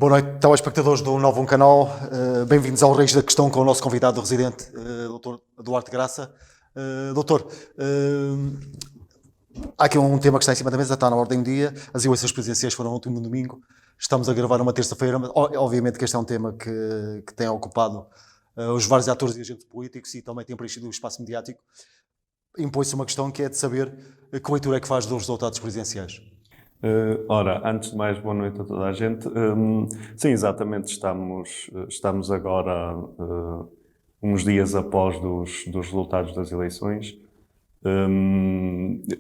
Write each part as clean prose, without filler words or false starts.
Boa noite, telespectadores do Novo Um Canal. Bem-vindos ao Reis da Questão com o nosso convidado residente, Dr. Duarte Graça. Doutor, há aqui um tema que está em cima da mesa, está na ordem do dia. As eleições presidenciais foram no último domingo. Estamos a gravar uma terça-feira, mas obviamente que este é um tema que tem ocupado os vários atores e agentes políticos e também tem preenchido o espaço mediático. Impõe-se uma questão que é de saber que leitura é que faz dos resultados presidenciais. Ora, antes de mais, boa noite a toda a gente. Sim, exatamente, estamos agora uns dias após dos resultados das eleições.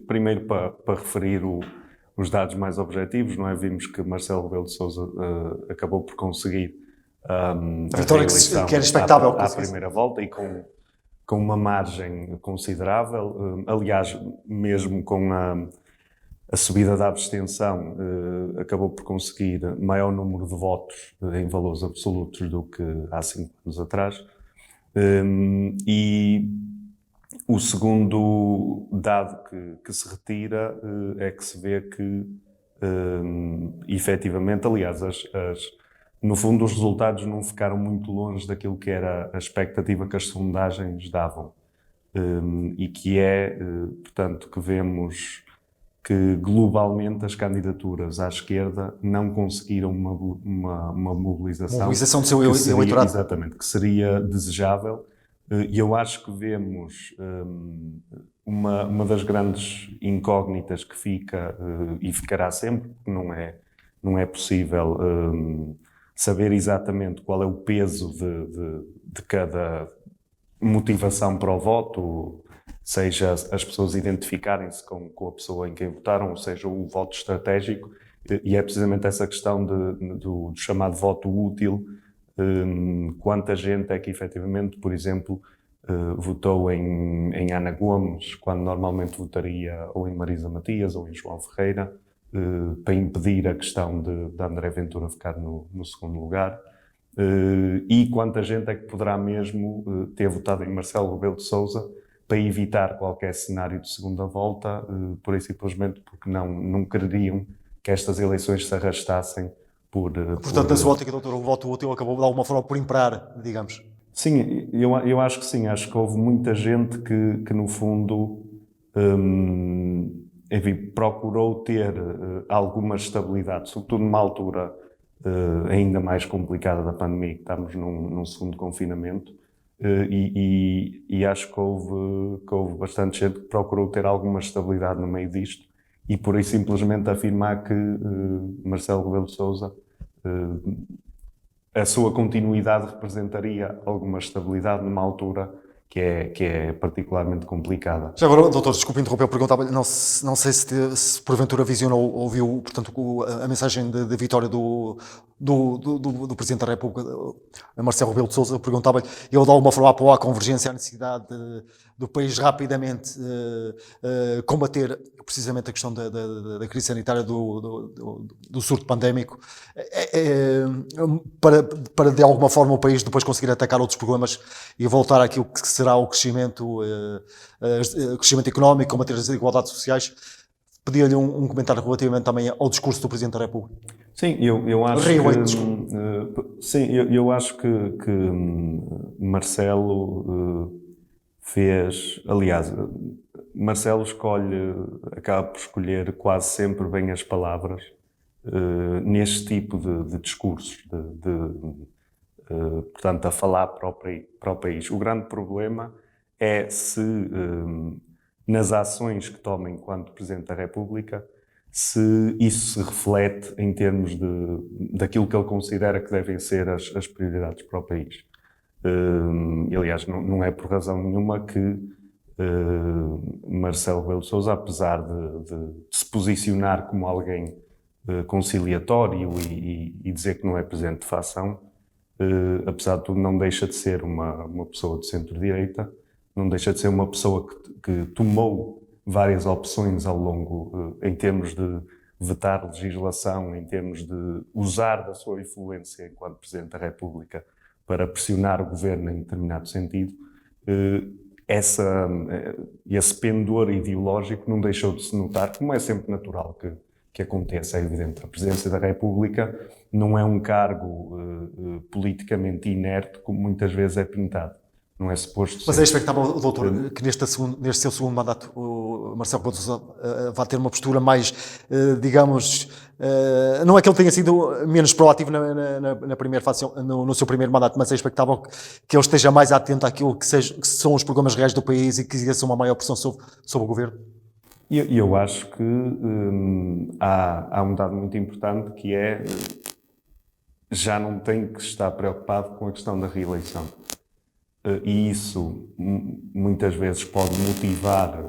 Primeiro, para referir os dados mais objetivos, não é? Vimos que Marcelo Rebelo de Sousa acabou por conseguir a vitória que era expectável à primeira volta e com uma margem considerável. Aliás, mesmo com a subida da abstenção, acabou por conseguir maior número de votos em valores absolutos do que há 5 anos atrás. E o segundo dado que se retira é que se vê que, efetivamente, aliás, no fundo, os resultados não ficaram muito longe daquilo que era a expectativa que as sondagens davam. E que é, portanto, que vemos que globalmente as candidaturas à esquerda não conseguiram uma mobilização. Mobilização do seu eleitorado. Exatamente, que seria desejável. E eu acho que vemos uma das grandes incógnitas que fica e ficará sempre, porque não é possível saber exatamente qual é o peso de cada motivação para o voto, seja as pessoas identificarem-se com a pessoa em quem votaram, ou seja, o voto estratégico, e é precisamente essa questão do chamado voto útil. Quanta gente é que efetivamente, por exemplo, votou em Ana Gomes, quando normalmente votaria ou em Marisa Matias ou em João Ferreira, para impedir a questão de André Ventura ficar no segundo lugar. E quanta gente é que poderá mesmo ter votado em Marcelo Rebelo de Sousa para evitar qualquer cenário de segunda volta, pura e simplesmente porque não quereriam que estas eleições se arrastassem por... Portanto, na sua ótica, doutor, o voto útil acabou de alguma forma por imperar, digamos. Sim, eu acho que sim. Acho que houve muita gente que no fundo, enfim, procurou ter alguma estabilidade, sobretudo numa altura ainda mais complicada da pandemia, que estamos num segundo confinamento. E acho que houve bastante gente que procurou ter alguma estabilidade no meio disto e por aí simplesmente afirmar que Marcelo Rebelo de Sousa, a sua continuidade representaria alguma estabilidade numa altura que é particularmente complicada. Já agora, doutor, desculpe interromper, eu perguntava, não sei se porventura visionou ou ouviu, portanto, a mensagem de vitória do Presidente da República, Marcelo Rebelo de Sousa. Perguntava-lhe, ele de alguma forma apoiou a convergência, a necessidade do país rapidamente combater precisamente a questão da crise sanitária, do surto pandémico, para de alguma forma o país depois conseguir atacar outros problemas e voltar àquilo que será o crescimento económico, combater as desigualdades sociais. Pedia-lhe um comentário relativamente também ao discurso do Presidente da República. Sim, eu acho eu acho que Marcelo fez, aliás, Marcelo acaba por escolher quase sempre bem as palavras neste tipo de discursos, portanto, a falar para o país. O grande problema é se nas ações que toma enquanto Presidente da República, se isso se reflete em termos daquilo que ele considera que devem ser as prioridades para o país. E, aliás, não é por razão nenhuma que Marcelo Rebelo de Sousa, apesar de se posicionar como alguém conciliatório e dizer que não é presidente de facção, apesar de tudo, não deixa de ser uma pessoa de centro-direita, não deixa de ser uma pessoa que tomou várias opções ao longo, em termos de vetar legislação, em termos de usar da sua influência enquanto Presidente da República para pressionar o governo em determinado sentido. Esse pendor ideológico não deixou de se notar, como é sempre natural que aconteça. É evidente, a Presidência da República não é um cargo politicamente inerte, como muitas vezes é pintado. Não é suposto Mas ser. é expectável, doutor, que neste seu segundo mandato o Marcelo Rebelo de Sousa vá ter uma postura mais, digamos, não é que ele tenha sido menos proativo na primeira fase, no seu primeiro mandato, mas é expectável que ele esteja mais atento àquilo que são os problemas reais do país e que exerça uma maior pressão sobre o governo? E eu acho que há um dado muito importante que é já não tem que estar preocupado com a questão da reeleição. E isso muitas vezes pode motivar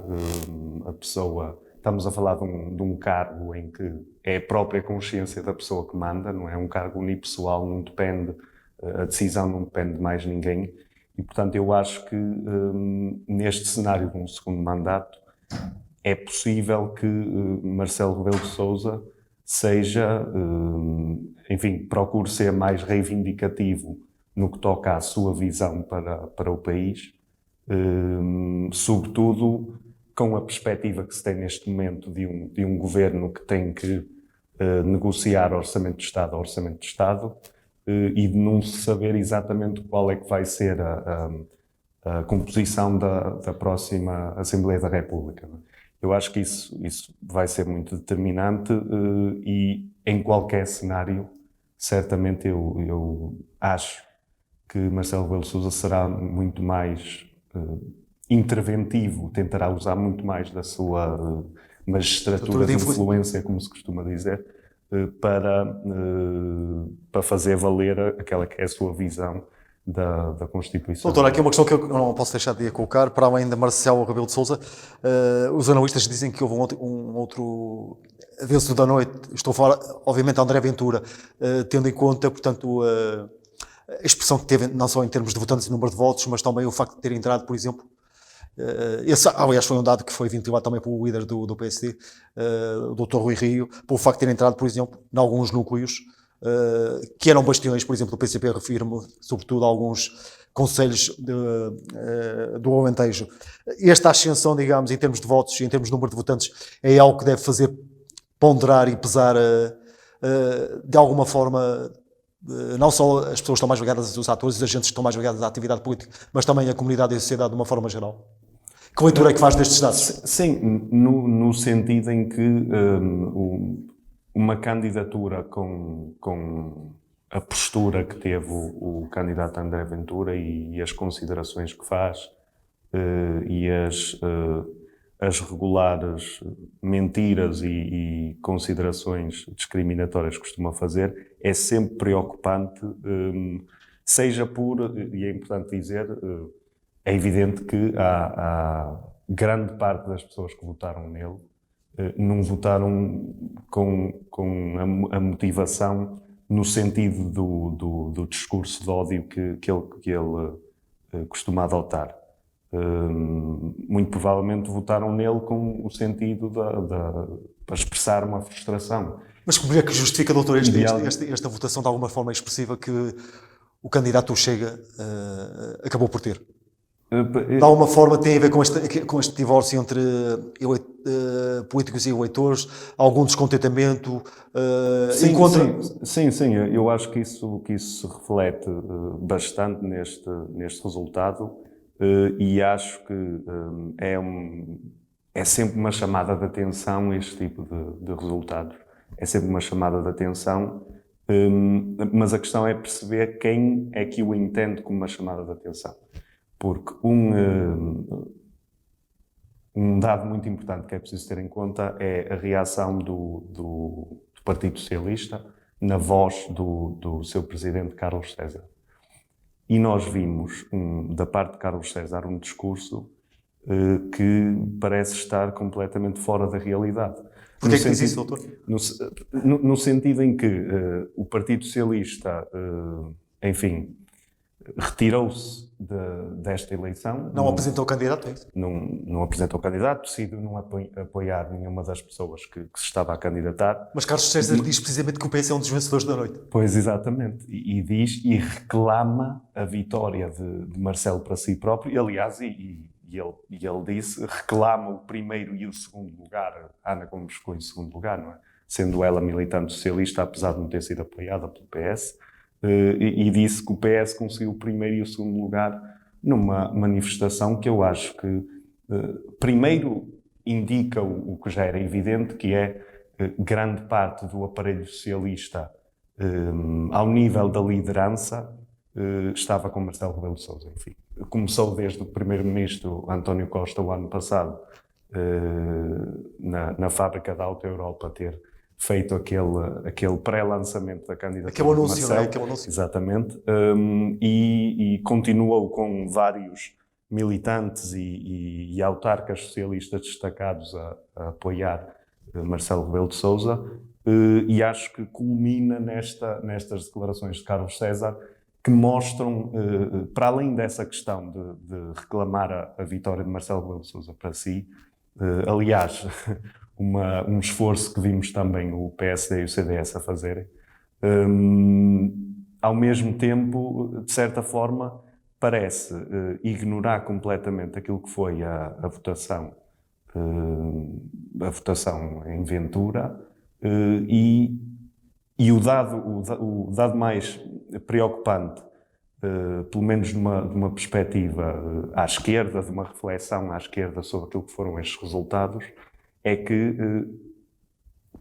a pessoa. Estamos a falar de um cargo em que é a própria consciência da pessoa que manda, não é um cargo unipessoal, não depende, a decisão não depende de mais ninguém. E, portanto, eu acho que neste cenário de um segundo mandato é possível que Marcelo Rebelo de Sousa seja, enfim, procure ser mais reivindicativo no que toca à sua visão para o país, sobretudo com a perspectiva que se tem neste momento de um governo que tem que negociar Orçamento de Estado a Orçamento de Estado e de não saber exatamente qual é que vai ser a composição da próxima Assembleia da República. Eu acho que isso vai ser muito determinante e em qualquer cenário, certamente eu acho que Marcelo Rebelo de Sousa será muito mais interventivo, tentará usar muito mais da sua magistratura de influência, como se costuma dizer, para fazer valer aquela que é a sua visão da Constituição. Doutor, aqui uma questão que eu não posso deixar de colocar, para além de Marcelo Rebelo de Sousa, os analistas dizem que houve um outro vencedor da noite, estou a falar, obviamente, de André Ventura, tendo em conta, portanto, a expressão que teve, não só em termos de votantes e número de votos, mas também o facto de ter entrado, por exemplo, esse, aliás, foi um dado que foi ventilado também pelo líder do PSD, o Dr. Rui Rio, pelo facto de ter entrado, por exemplo, em alguns núcleos que eram bastiões, por exemplo, do PCP, refiro-me sobretudo a alguns concelhos do Alentejo. Esta ascensão, digamos, em termos de votos e em termos de número de votantes, é algo que deve fazer ponderar e pesar de alguma forma não só as pessoas que estão mais ligadas, os atores, os agentes que estão mais ligados à atividade política, mas também a comunidade e a sociedade de uma forma geral. Que leitura é que faz destes dados? Sim, no sentido em que uma candidatura com a postura que teve o candidato André Ventura e as considerações que faz e as regulares mentiras e considerações discriminatórias que costuma fazer, é sempre preocupante, seja e é importante dizer, é evidente que há grande parte das pessoas que votaram nele não votaram com a motivação no sentido do discurso de ódio que ele costuma adotar. Muito provavelmente votaram nele com o sentido para expressar uma frustração. Mas como é que justifica, doutor, esta votação de alguma forma expressiva que o candidato Chega acabou por ter? De alguma forma tem a ver com este divórcio entre políticos e eleitores, algum descontentamento? Sim, eu acho que isso se reflete bastante neste resultado e acho que é sempre uma chamada de atenção este tipo de resultados. É sempre uma chamada de atenção, mas a questão é perceber quem é que o entende como uma chamada de atenção. Porque um dado muito importante que é preciso ter em conta é a reação do Partido Socialista na voz do seu presidente Carlos César. E nós vimos, da parte de Carlos César, um discurso que parece estar completamente fora da realidade. Porquê é que diz isso, doutor? No sentido em que o Partido Socialista, enfim, retirou-se desta eleição. Não apresentou o candidato, é isso? Não apresentou o candidato, decidiu não apoiar nenhuma das pessoas que se estava a candidatar. Mas Carlos César diz precisamente que o PS é um dos vencedores da noite. Pois, exatamente. E diz e reclama a vitória de Marcelo para si próprio. E, aliás, ele disse, reclama o primeiro e o segundo lugar. A Ana Gomes ficou em segundo lugar, não é? sendo ela militante socialista, apesar de não ter sido apoiada pelo PS, e disse que o PS conseguiu o primeiro e o segundo lugar numa manifestação que eu acho que, primeiro, indica o que já era evidente, que é grande parte do aparelho socialista, ao nível da liderança, estava com Marcelo Rebelo de Sousa. Enfim, começou desde o primeiro-ministro António Costa o ano passado, na fábrica da Auto Europa, ter feito aquele pré-lançamento da candidatura Aquele anúncio, de Marcelo. não é? Aquele anúncio. Exatamente. E continuou com vários militantes e autarcas socialistas destacados a apoiar Marcelo Rebelo de Sousa, e acho que culmina nestas declarações de Carlos César, que mostram, para além dessa questão de reclamar a vitória de Marcelo Rebelo de Sousa para si, aliás, um esforço que vimos também o PSD e o CDS a fazerem, ao mesmo tempo, de certa forma, parece ignorar completamente aquilo que foi a votação em Ventura, e o dado mais preocupante, pelo menos de uma perspectiva à esquerda, de uma reflexão à esquerda sobre aquilo que foram estes resultados, é que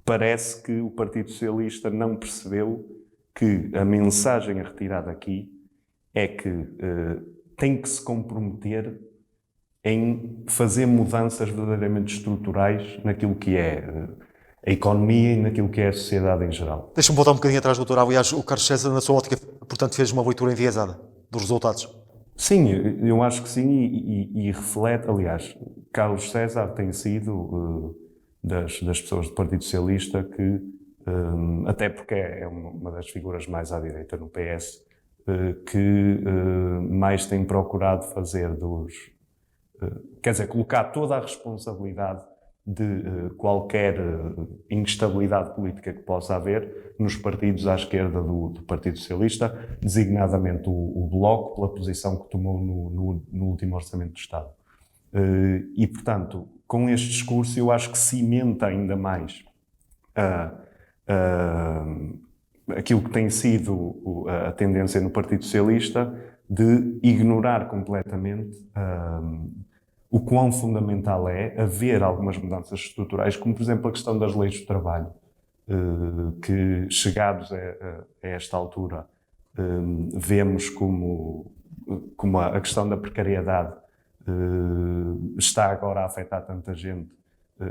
parece que o Partido Socialista não percebeu que a mensagem a retirar daqui é que tem que se comprometer em fazer mudanças verdadeiramente estruturais naquilo que é a economia e naquilo que é a sociedade em geral. Deixa-me voltar um bocadinho atrás, doutor. Aliás, o Carlos César, na sua ótica, portanto, fez uma leitura enviesada dos resultados. Sim, eu acho que sim, e reflete, aliás, Carlos César tem sido das pessoas do Partido Socialista que, até porque é uma das figuras mais à direita no PS, que mais tem procurado fazer quer dizer, colocar toda a responsabilidade de qualquer instabilidade política que possa haver nos partidos à esquerda do Partido Socialista, designadamente o Bloco, pela posição que tomou no último Orçamento do Estado. E, portanto, com este discurso, eu acho que cimenta ainda mais aquilo que tem sido a tendência no Partido Socialista de ignorar completamente o quão fundamental é haver algumas mudanças estruturais, como, por exemplo, a questão das leis do trabalho, que, chegados a esta altura, vemos como a questão da precariedade está agora a afetar tanta gente,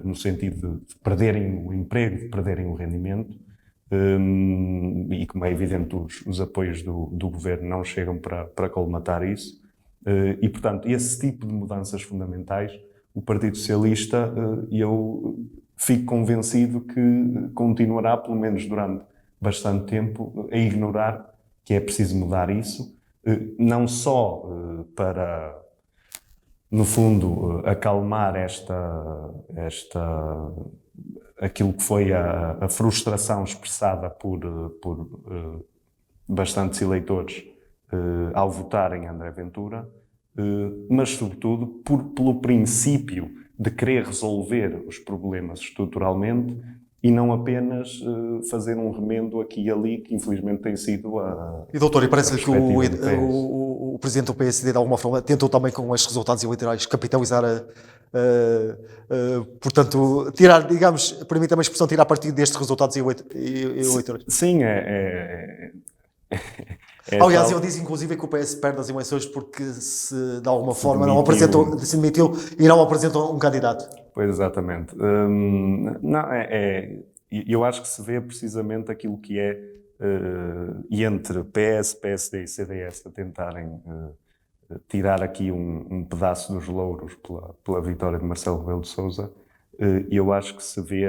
no sentido de perderem o emprego, de perderem o rendimento, e, como é evidente, os apoios do governo não chegam para colmatar isso. E, portanto, esse tipo de mudanças fundamentais, o Partido Socialista, eu fico convencido que continuará, pelo menos durante bastante tempo, a ignorar que é preciso mudar isso, não só para, no fundo, acalmar aquilo que foi a frustração expressada por bastantes eleitores ao votarem André Ventura, mas, sobretudo, pelo princípio de querer resolver os problemas estruturalmente e não apenas fazer um remendo aqui e ali, que infelizmente tem sido E, doutor, e parece que o o presidente do PSD, de alguma forma, tentou também com estes resultados eleitorais capitalizar portanto, tirar, digamos, permita-me a expressão, tirar partido destes resultados eleitorais. Sim, aliás, ele diz inclusive que o PS perde as eleições porque de alguma forma não apresentou, se demitiu e não apresentou um candidato. Pois, exatamente. Não, eu acho que se vê precisamente aquilo que é entre PS, PSD e CDS a tentarem tirar aqui um pedaço dos louros pela vitória de Marcelo Rebelo de Sousa. Eu acho que se vê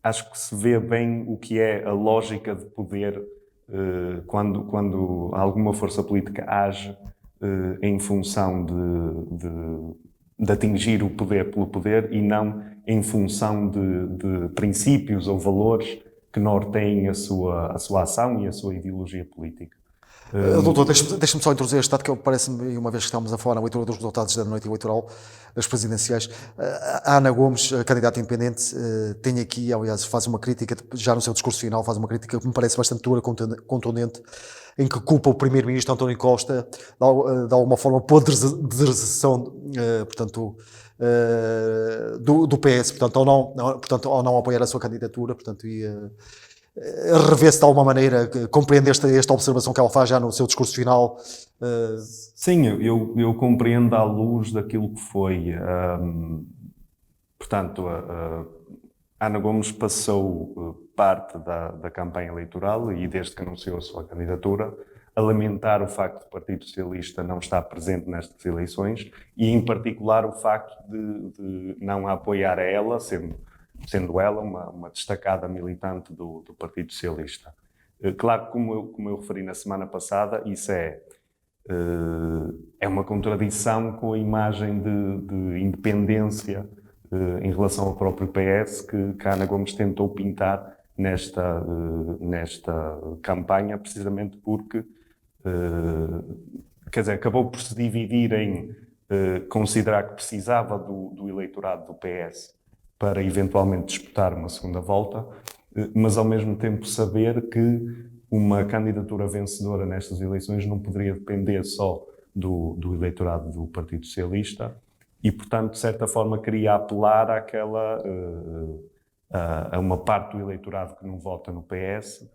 acho que se vê bem o que é a lógica de poder quando alguma força política age em função de atingir o poder pelo poder e não em função de princípios ou valores que norteiem a sua ação e a sua ideologia política. Doutor, deixa-me só introduzir este dado que parece-me, uma vez que estamos a falar na leitura dos resultados da noite eleitoral, das presidenciais, a Ana Gomes, a candidata independente, tem aqui, aliás, faz uma crítica, já no seu discurso final, faz uma crítica que me parece bastante dura, contundente, em que culpa o primeiro-ministro António Costa, de alguma forma, pela deserção, portanto, do PS, portanto, ao não apoiar a sua candidatura, portanto, rever-se de alguma maneira, compreende esta observação que ela faz já no seu discurso final. Sim, eu compreendo à luz daquilo que foi. Portanto, a Ana Gomes passou parte da campanha eleitoral e desde que anunciou a sua candidatura a lamentar o facto do Partido Socialista não estar presente nestas eleições e, em particular, o facto de não a apoiar a ela, sendo ela uma destacada militante do Partido Socialista. Claro que, como eu referi na semana passada, isso é uma contradição com a imagem de independência em relação ao próprio PS que a Ana Gomes tentou pintar nesta campanha, precisamente porque quer dizer, acabou por se dividir em considerar que precisava do eleitorado do PS para eventualmente disputar uma segunda volta, mas ao mesmo tempo saber que uma candidatura vencedora nestas eleições não poderia depender só do eleitorado do Partido Socialista e, portanto, de certa forma, queria apelar a uma parte do eleitorado que não vota no PS,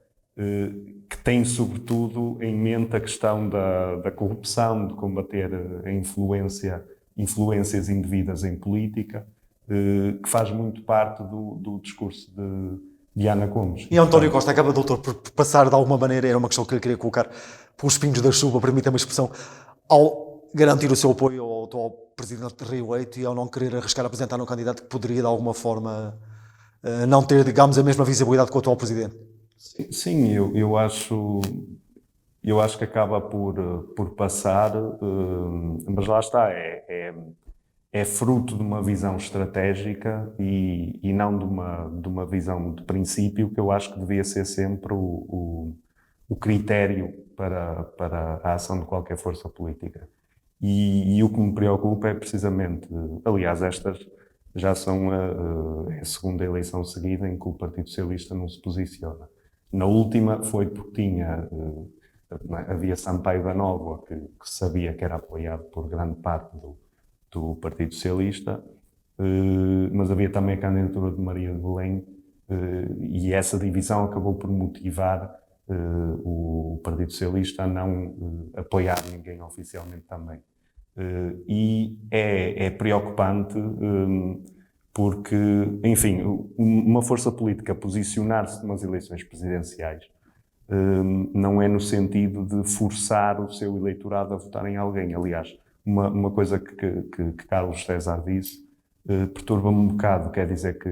que tem, sobretudo, em mente a questão da corrupção, de combater a influências indevidas em política, que faz muito parte do discurso de Ana Gomes. E António Costa acaba, doutor, por passar de alguma maneira, era uma questão que eu queria colocar, pelos pingos da chuva, permita-me a expressão, ao garantir o seu apoio ao atual presidente reeleito e ao não querer arriscar apresentar um candidato que poderia, de alguma forma, não ter, digamos, a mesma visibilidade que o atual presidente. Sim, eu acho que acaba por passar, mas lá está, é fruto de uma visão estratégica e não de uma visão de princípio, que eu acho que devia ser sempre o critério para a ação de qualquer força política. E o que me preocupa é precisamente, aliás, estas já são a segunda eleição seguida em que o Partido Socialista não se posiciona. Na última foi porque havia Sampaio da Nova, que sabia que era apoiado por grande parte do Partido Socialista, mas havia também a candidatura de Maria de Belém, e essa divisão acabou por motivar o Partido Socialista a não apoiar ninguém oficialmente também. E é preocupante porque, enfim, uma força política posicionar-se numas eleições presidenciais não é no sentido de forçar o seu eleitorado a votar em alguém. Aliás, uma coisa que Carlos César disse perturba-me um bocado, quer dizer que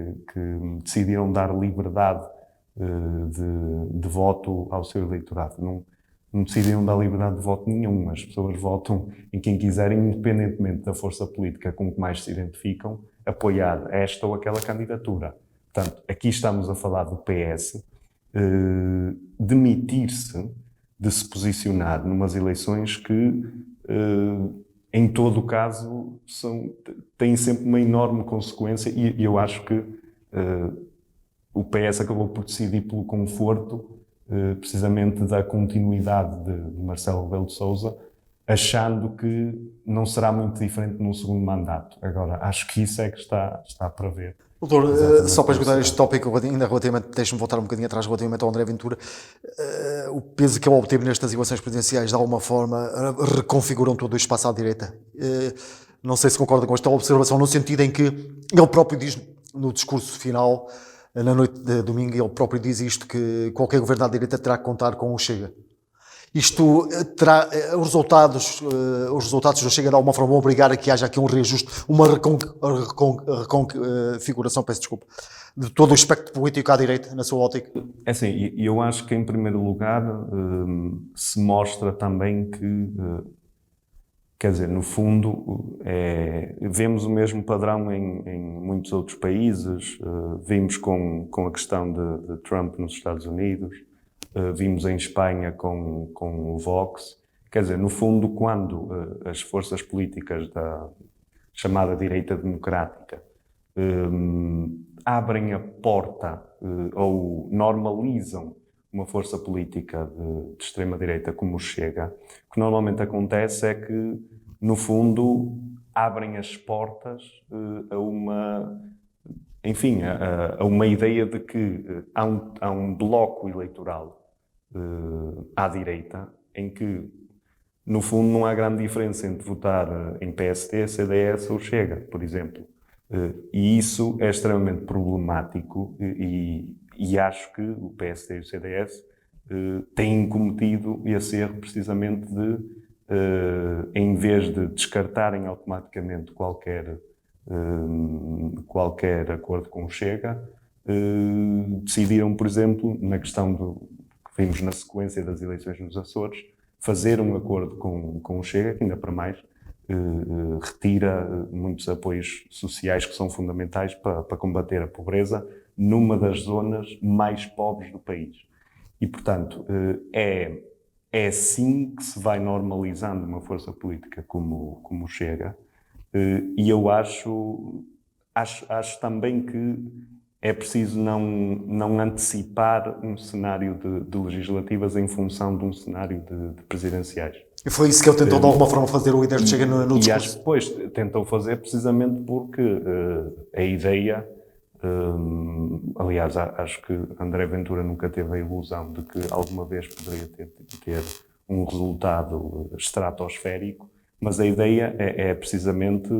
decidiram dar liberdade de voto ao seu eleitorado. Não decidiram dar liberdade de voto nenhuma. As pessoas votam em quem quiserem, independentemente da força política com que mais se identificam, apoiar esta ou aquela candidatura. Portanto, aqui estamos a falar do PS demitir-se de se posicionar numas eleições que, em todo o caso, têm sempre uma enorme consequência e eu acho que o PS acabou por decidir pelo conforto precisamente da continuidade de Marcelo Rebelo de Sousa, achando que não será muito diferente num segundo mandato. Agora, acho que isso é que está para ver. Doutor, só para esgotar este tópico, ainda relativamente, deixe-me voltar um bocadinho atrás relativamente ao André Ventura, o peso que ele obteve nestas eleições presidenciais, de alguma forma, reconfiguram todo o espaço à direita. Não sei se concorda com esta observação, no sentido em que ele próprio diz, no discurso final, na noite de domingo, ele próprio diz isto, que qualquer governo à direita terá que contar com o Chega. Isto terá os resultados do Chega de alguma forma vão obrigar a que haja aqui um reajuste, uma reconfiguração, peço desculpa, de todo o espectro político à direita, na sua ótica? É assim, eu acho que em primeiro lugar se mostra também que, quer dizer, no fundo, vemos o mesmo padrão em muitos outros países, vimos com a questão de Trump nos Estados Unidos, vimos em Espanha com o Vox. Quer dizer, no fundo, quando as forças políticas da chamada direita democrática abrem a porta ou normalizam uma força política de extrema-direita como o Chega, o que normalmente acontece é que, no fundo, abrem as portas a uma, enfim, a uma ideia de que há um bloco eleitoral à direita em que, no fundo, não há grande diferença entre votar em PSD, CDS ou Chega, por exemplo. E isso é extremamente problemático e acho que o PSD e o CDS têm cometido esse erro precisamente de, em vez de descartarem automaticamente qualquer acordo com o Chega, decidiram, por exemplo, na questão que vimos na sequência das eleições nos Açores, fazer um acordo com o Chega, que ainda para mais retira muitos apoios sociais que são fundamentais para combater a pobreza numa das zonas mais pobres do país. E, portanto, é assim que se vai normalizando uma força política como o Chega. E eu acho também que é preciso não antecipar um cenário de legislativas em função de um cenário de presidenciais. E foi isso que ele tentou de alguma forma fazer, o líder de Chega no discurso. E acho que depois tentou fazer precisamente porque a ideia, aliás, acho que André Ventura nunca teve a ilusão de que alguma vez poderia ter um resultado estratosférico, mas a ideia é precisamente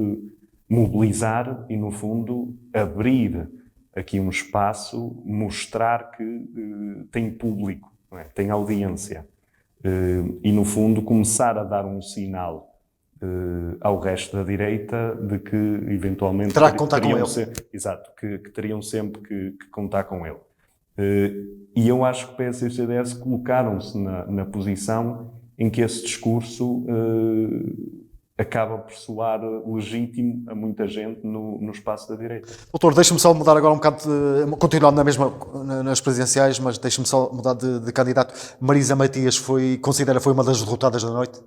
mobilizar e, no fundo, abrir aqui um espaço, mostrar que tem público, não é? Tem audiência. E, no fundo, começar a dar um sinal ao resto da direita de que, eventualmente, terá que contar com ele. Exato, que teriam sempre que contar com ele. E eu acho que o PS e o CDS colocaram-se na posição em que esse discurso acaba por soar legítimo a muita gente no espaço da direita. Doutor, deixa-me só mudar agora um bocado, continuar nas presidenciais, mas deixa-me só mudar de candidato. Marisa Matias foi uma das derrotadas da noite?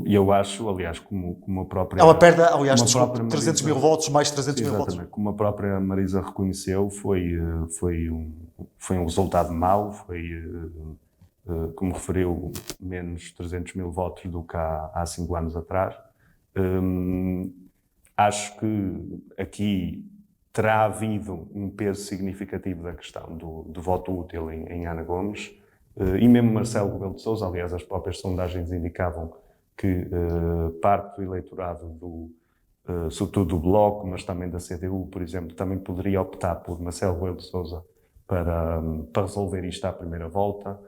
Eu acho, aliás, como a própria... Ela perde, aliás, 300 mil Marisa, votos, mais 300 mil votos. Exatamente, como a própria Marisa reconheceu, foi um resultado mau, como referiu, menos 300 mil votos do que há 5 anos atrás. Acho que aqui terá havido um peso significativo da questão do voto útil em Ana Gomes, e mesmo Marcelo Rebelo de Sousa. Aliás, as próprias sondagens indicavam que parte do eleitorado, sobretudo do Bloco, mas também da CDU, por exemplo, também poderia optar por Marcelo Rebelo de Sousa para resolver isto à primeira volta.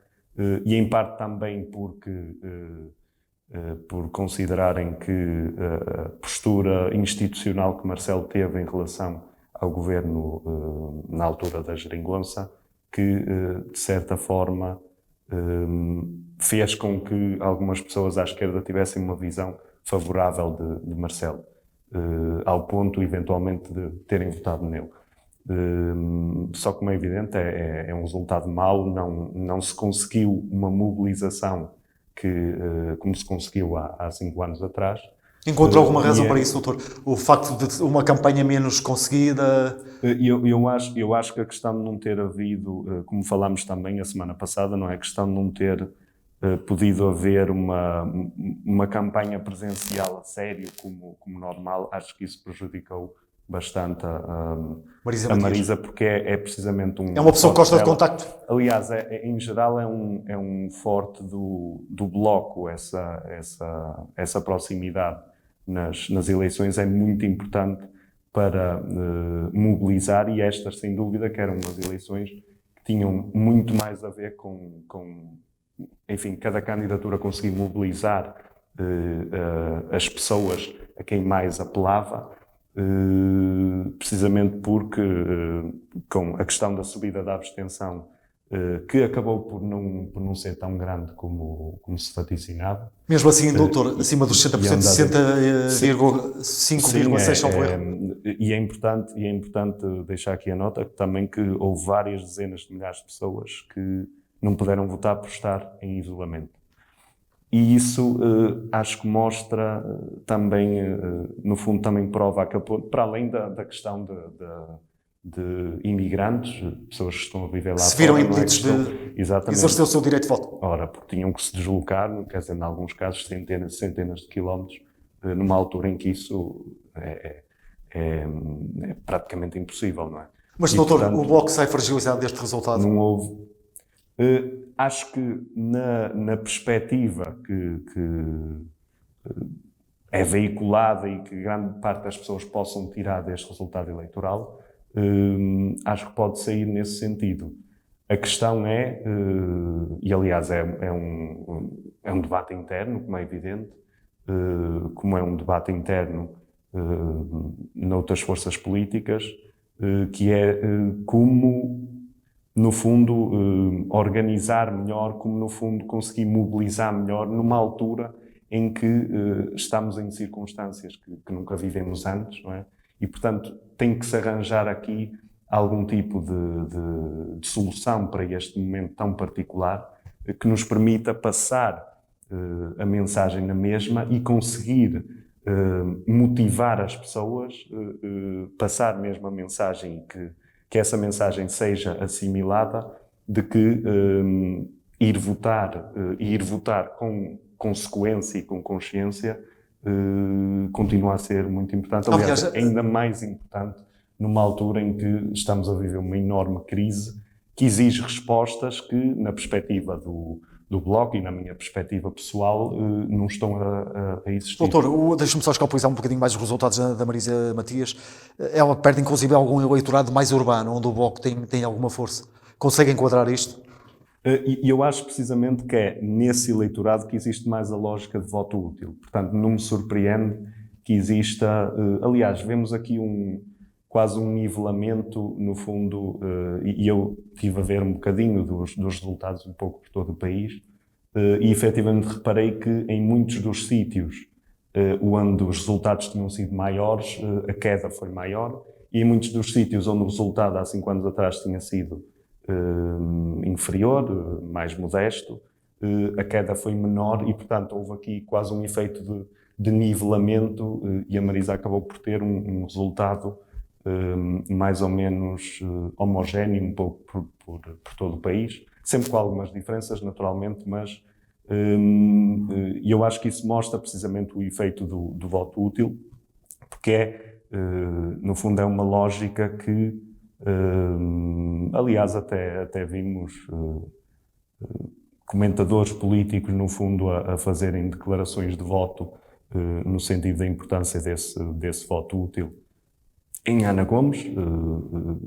E em parte também por considerarem que a postura institucional que Marcelo teve em relação ao governo na altura da geringonça, que de certa forma fez com que algumas pessoas à esquerda tivessem uma visão favorável de Marcelo, ao ponto eventualmente de terem votado nele. Só que, como é evidente, é um resultado mau. Não se conseguiu uma mobilização como se conseguiu há 5 anos atrás. Encontra alguma razão para isso, doutor? O facto de uma campanha menos conseguida? Eu acho que a questão de não ter havido, como falámos também a semana passada, não é? A questão de não ter podido haver uma campanha presencial a sério como normal, acho que isso prejudicou bastante a Marisa, porque é precisamente é uma pessoa que gosta de contacto. Aliás, em geral é um forte do Bloco, essa proximidade nas eleições é muito importante para mobilizar, e estas, sem dúvida, que eram umas eleições que tinham muito mais a ver com enfim, cada candidatura conseguir mobilizar as pessoas a quem mais apelava, precisamente porque com a questão da subida da abstenção, que acabou por não ser tão grande como se vaticinava. Mesmo assim, doutor, acima dos 60%, 60,5,6% são erro. E é importante deixar aqui a nota também que houve várias dezenas de milhares de pessoas que não puderam votar por estar em isolamento. E isso acho que mostra também, no fundo, também prova aquele ponto, para além da questão de imigrantes, pessoas que estão a viver lá Se viram fora, impedidos de exercer o seu direito de voto. Ora, porque tinham que se deslocar, quer dizer, em alguns casos, centenas de quilómetros, numa altura em que isso é praticamente impossível, não é? Mas, doutor, portanto, o Bloco sai fragilizado deste resultado? Não houve. Acho que na perspectiva que é veiculada e que grande parte das pessoas possam tirar deste resultado eleitoral, acho que pode sair nesse sentido. A questão é, e aliás é um debate interno, como é evidente, como é um debate interno noutras forças políticas, que é como, no fundo, organizar melhor, como, no fundo, conseguir mobilizar melhor numa altura em que estamos em circunstâncias que nunca vivemos antes, não é? E, portanto, tem que se arranjar aqui algum tipo de solução para este momento tão particular que nos permita passar a mensagem na mesma e conseguir motivar as pessoas, passar mesmo a mensagem que essa mensagem seja assimilada de que ir votar com consequência e com consciência continua a ser muito importante. Aliás, ainda mais importante numa altura em que estamos a viver uma enorme crise que exige respostas que, na perspectiva do Bloco e na minha perspectiva pessoal, não estão a existir. Doutor, deixe-me só escalpelizar um bocadinho mais os resultados da Marisa Matias. Ela perde inclusive algum eleitorado mais urbano, onde o Bloco tem alguma força. Consegue enquadrar isto? E eu acho precisamente que é nesse eleitorado que existe mais a lógica de voto útil. Portanto, não me surpreende que exista... aliás, vemos aqui quase um nivelamento, no fundo, e eu estive a ver um bocadinho dos resultados um pouco por todo o país, e efetivamente reparei que em muitos dos sítios onde os resultados tinham sido maiores, a queda foi maior, e em muitos dos sítios onde o resultado há 5 anos atrás tinha sido inferior, mais modesto, a queda foi menor e, portanto, houve aqui quase um efeito de nivelamento e a Marisa acabou por ter um resultado mais ou menos homogéneo, um pouco por todo o país, sempre com algumas diferenças, naturalmente, mas eu acho que isso mostra precisamente o efeito do voto útil, porque no fundo é uma lógica que, aliás, até vimos comentadores políticos, no fundo, a fazerem declarações de voto no sentido da importância desse voto útil em Ana Gomes,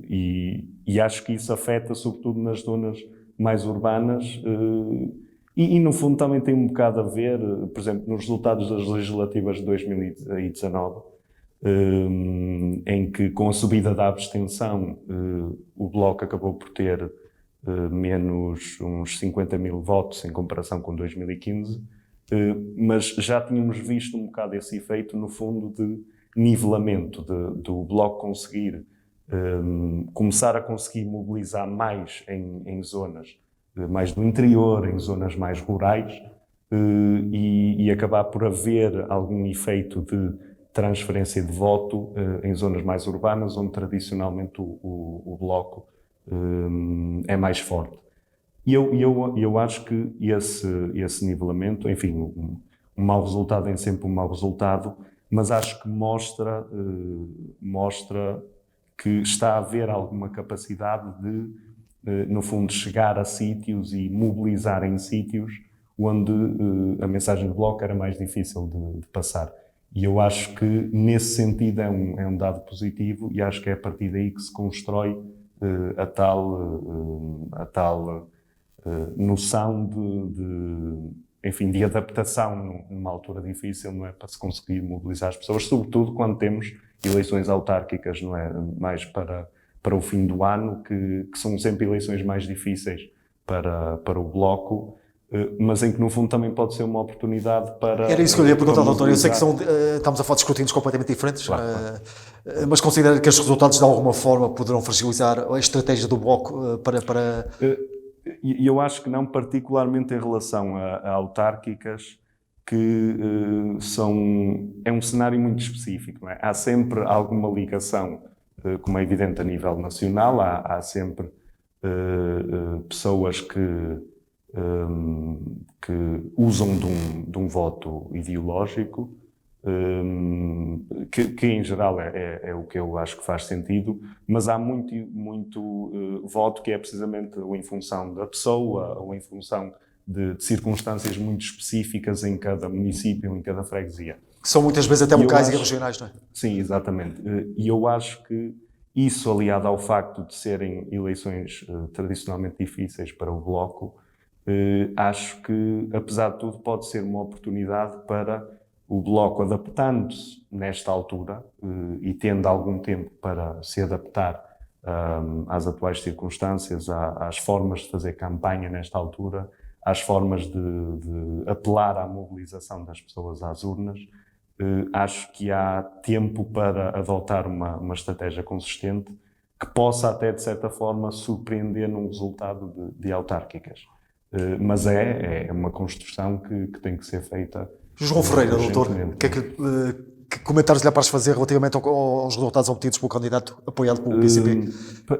e acho que isso afeta sobretudo nas zonas mais urbanas e no fundo também tem um bocado a ver, por exemplo, nos resultados das legislativas de 2019, em que com a subida da abstenção o Bloco acabou por ter menos uns 50 mil votos em comparação com 2015, mas já tínhamos visto um bocado esse efeito, no fundo, de nivelamento, do Bloco conseguir começar a conseguir mobilizar mais em zonas mais do interior, em zonas mais rurais, e acabar por haver algum efeito de transferência de voto em zonas mais urbanas, onde tradicionalmente o Bloco é mais forte. E eu acho que esse nivelamento, enfim, um mau resultado é sempre um mau resultado, mas acho que mostra que está a haver alguma capacidade de, no fundo, chegar a sítios e mobilizar em sítios onde a mensagem do Bloco era mais difícil de passar. E eu acho que, nesse sentido, é um dado positivo e acho que é a partir daí que se constrói a tal noção de adaptação numa altura difícil, não é, para se conseguir mobilizar as pessoas, sobretudo quando temos eleições autárquicas, não é, mais para o fim do ano, que são sempre eleições mais difíceis para o Bloco, mas em que no fundo também pode ser uma oportunidade para... Era isso que eu lhe ia perguntar, doutor. Eu sei que estamos a falar de escrutínios completamente diferentes, claro. Mas considera que estes resultados de alguma forma poderão fragilizar a estratégia do Bloco para... E eu acho que não, particularmente em relação a autárquicas, que é um cenário muito específico. Não é? Há sempre alguma ligação, como é evidente a nível nacional, há sempre pessoas que usam de um voto ideológico, que em geral é o que eu acho que faz sentido, mas há muito voto que é precisamente ou em função da pessoa ou em função de circunstâncias muito específicas em cada município, em cada freguesia. Que são muitas vezes até E eu locais e acho- regionais, não é? Sim, exatamente. E eu acho que isso, aliado ao facto de serem eleições tradicionalmente difíceis para o Bloco, acho que, apesar de tudo, pode ser uma oportunidade para o Bloco, adaptando-se nesta altura e tendo algum tempo para se adaptar às atuais circunstâncias, às formas de fazer campanha nesta altura, às formas de apelar à mobilização das pessoas às urnas. Acho que há tempo para adotar uma estratégia consistente que possa até, de certa forma, surpreender num resultado de autárquicas. Mas é uma construção que tem que ser feita João Ferreira, doutor, urgentemente. que comentários lhe apraz fazer relativamente aos resultados obtidos pelo candidato apoiado pelo PCP?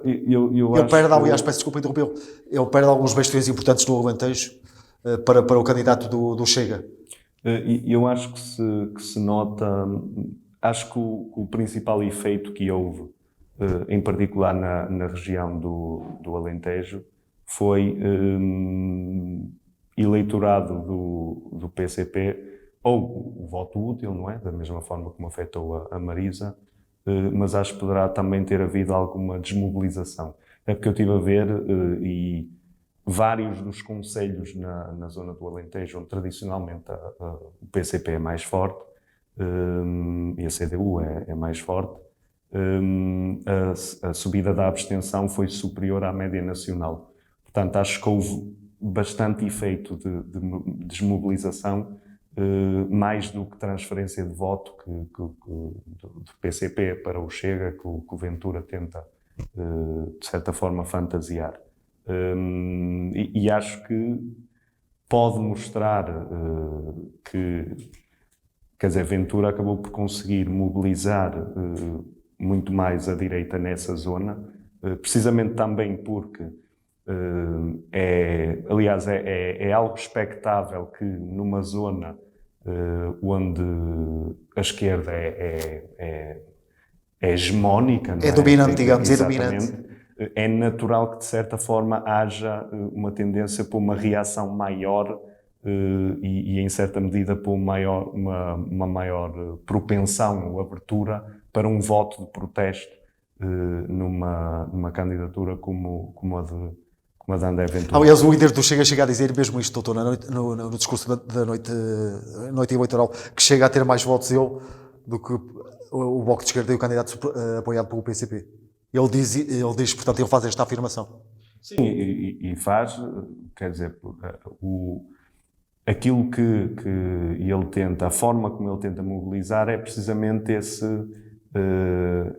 Eu Ele acho perde, que... aliás, peço desculpa interrompê-lo, ele perde alguns bastiões importantes no Alentejo para o candidato do Chega. Eu acho que se nota, acho que o principal efeito que houve, em particular na região do Alentejo, foi eleitorado do PCP, ou o voto útil, não é? Da mesma forma como afetou a Marisa, mas acho que poderá também ter havido alguma desmobilização. É porque eu estive a ver e vários dos concelhos na zona do Alentejo, onde tradicionalmente o PCP é mais forte e a CDU é mais forte, a subida da abstenção foi superior à média nacional. Portanto, acho que houve bastante efeito de desmobilização, mais do que transferência de voto do PCP para o Chega, que o Ventura tenta, de certa forma, fantasiar. E acho que pode mostrar quer dizer, Ventura acabou por conseguir mobilizar muito mais a direita nessa zona, precisamente também porque aliás, é algo expectável que numa zona onde a esquerda é hegemónica, não É é? dominante, digamos, é dominante. Exatamente. É natural que, de certa forma, haja uma tendência para uma reação maior em certa medida, para uma maior propensão ou abertura para um voto de protesto numa candidatura como a de André Ventura. Aliás, o líder do chega a dizer mesmo isto, doutor, no discurso da noite eleitoral, que chega a ter mais votos ele do que o Bloco de Esquerda e o candidato apoiado pelo PCP. Ele diz, portanto, ele faz esta afirmação. Sim, e faz, quer dizer, aquilo que ele tenta, a forma como ele tenta mobilizar é precisamente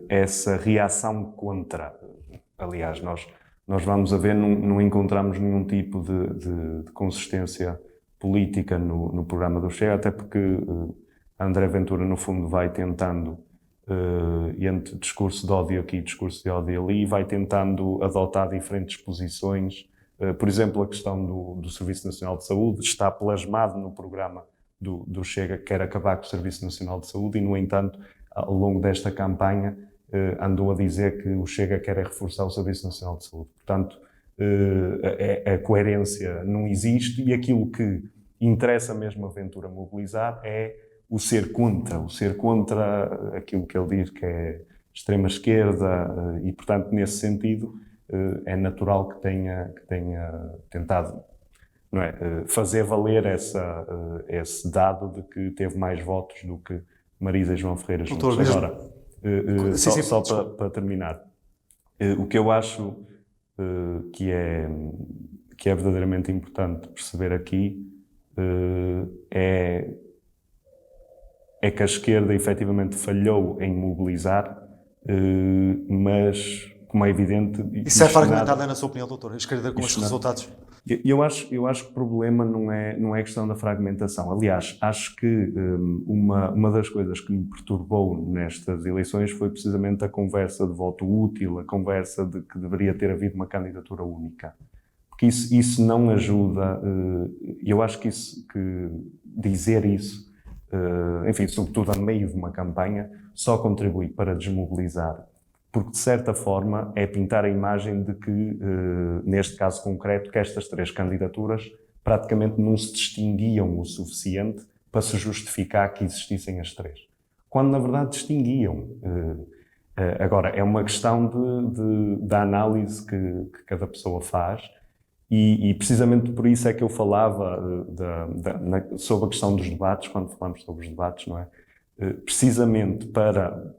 essa reação contra. Aliás, nós vamos a ver, não encontramos nenhum tipo de consistência política no programa do Chega, até porque André Ventura, no fundo, vai tentando, entre discurso de ódio aqui e discurso de ódio ali, vai tentando adotar diferentes posições. Por exemplo, a questão do Serviço Nacional de Saúde está plasmado no programa do Chega, que quer acabar com o Serviço Nacional de Saúde, e, no entanto, ao longo desta campanha, andou a dizer que o Chega quer reforçar o Serviço Nacional de Saúde. Portanto, a coerência não existe, e aquilo que interessa mesmo a Ventura mobilizar é o ser contra aquilo que ele diz que é extrema-esquerda, e, portanto, nesse sentido, é natural que tenha tentado, não é, fazer valer esse dado de que teve mais votos do que Marisa e João Ferreira juntos. Doutor, mesmo... Agora, sim, só para terminar, o que eu acho que é verdadeiramente importante perceber aqui é que a esquerda efetivamente falhou em mobilizar, mas como é evidente... Isso é fragmentada, na sua opinião, doutor? A esquerda com os resultados? Eu acho que o problema não é questão da fragmentação. Aliás, acho que uma das coisas que me perturbou nestas eleições foi precisamente a conversa de voto útil, a conversa de que deveria ter havido uma candidatura única. Porque isso não ajuda. Eu acho que dizer isso, enfim, sobretudo a meio de uma campanha, só contribui para desmobilizar. Porque, de certa forma, é pintar a imagem de que, neste caso concreto, que estas 3 candidaturas praticamente não se distinguiam o suficiente para se justificar que existissem as 3. Quando, na verdade, distinguiam. Agora, é uma questão da análise que cada pessoa faz e precisamente por isso é que eu falava sobre a questão dos debates, quando falamos sobre os debates, não é? Precisamente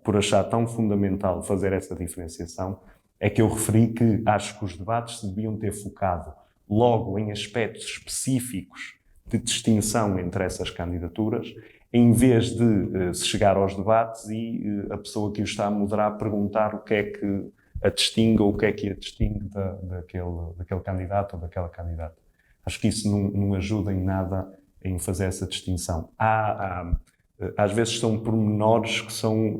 por achar tão fundamental fazer essa diferenciação, é que eu referi que acho que os debates se deviam ter focado logo em aspectos específicos de distinção entre essas candidaturas, em vez de se chegar aos debates e a pessoa que o está a moderar perguntar o que é que a distingue ou o que é que a distingue daquele candidato ou daquela candidata. Acho que isso não ajuda em nada em fazer essa distinção. Às vezes são pormenores que são,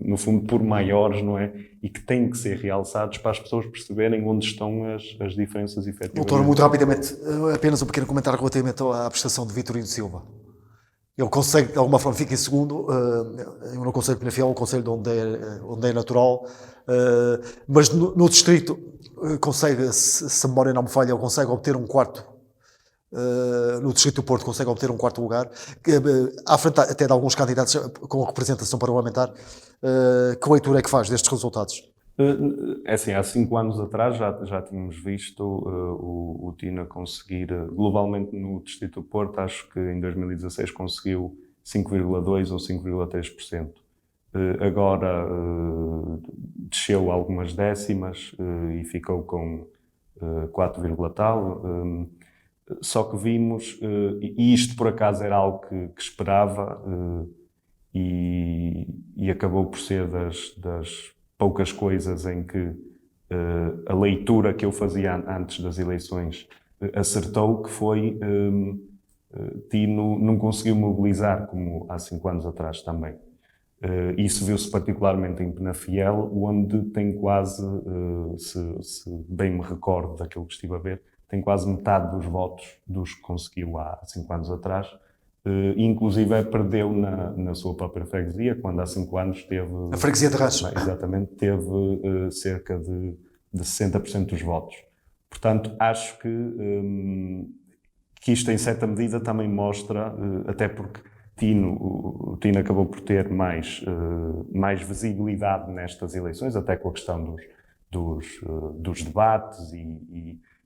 no fundo, por maiores, não é? E que têm que ser realçados para as pessoas perceberem onde estão as diferenças efetivamente. Doutor, muito rapidamente, apenas um pequeno comentário relativamente à prestação de Vitorino Silva. Ele consegue, de alguma forma, fica em segundo, eu não conselho Penafiel, o conselho onde é natural, mas no distrito consegue, se a memória não me falha, ele consegue obter um quarto. No Distrito do Porto consegue obter um 4º lugar, à frente até de alguns candidatos com representação parlamentar. Que leitura é que faz destes resultados? É assim, há 5 anos atrás já tínhamos visto o Tina conseguir, globalmente no Distrito do Porto, acho que em 2016 conseguiu 5,2% ou 5,3%. Agora desceu algumas décimas e ficou com 4, tal. Só que vimos, e isto por acaso era algo que esperava, e acabou por ser das poucas coisas em que a leitura que eu fazia antes das eleições acertou, que foi Tino não conseguiu mobilizar como há 5 anos atrás também. Isso viu-se particularmente em Penafiel, onde tem quase, se bem me recordo daquilo que estive a ver, tem quase metade dos votos dos que conseguiu há 5 anos atrás. Inclusive perdeu na sua própria freguesia, quando há 5 anos teve... A freguesia de Rancho. Exatamente, teve cerca de 60% dos votos. Portanto, acho que isto em certa medida também mostra, até porque o Tino acabou por ter mais visibilidade nestas eleições, até com a questão dos debates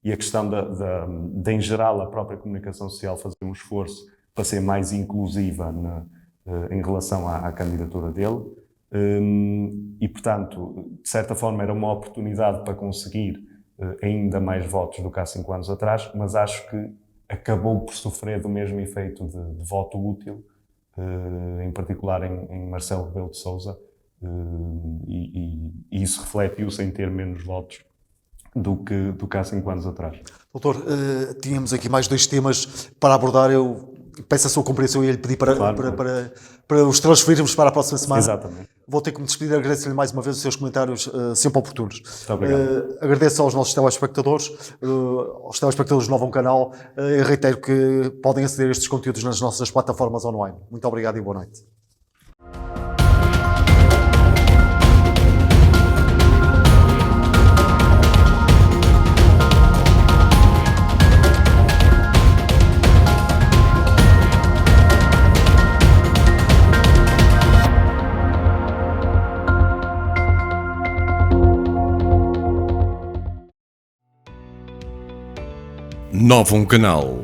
e a questão de, em geral, a própria comunicação social fazer um esforço para ser mais inclusiva em relação à candidatura dele. E, portanto, de certa forma era uma oportunidade para conseguir ainda mais votos do que há 5 anos atrás, mas acho que acabou por sofrer do mesmo efeito de voto útil, em particular em Marcelo Rebelo de Sousa, e isso refletiu-se em ter menos votos do que há 5 anos atrás. Doutor, tínhamos aqui mais 2 temas para abordar. Eu peço a sua compreensão e ia lhe pedir para os transferirmos para a próxima semana. Exatamente. Vou ter que me despedir, agradeço-lhe mais uma vez os seus comentários sempre oportunos. Muito obrigado. Agradeço aos nossos telespectadores, aos telespectadores do Novo Canal, e reitero que podem aceder a estes conteúdos nas nossas plataformas online. Muito obrigado e boa noite. Novo Canal,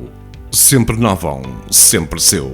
sempre novo, sempre seu.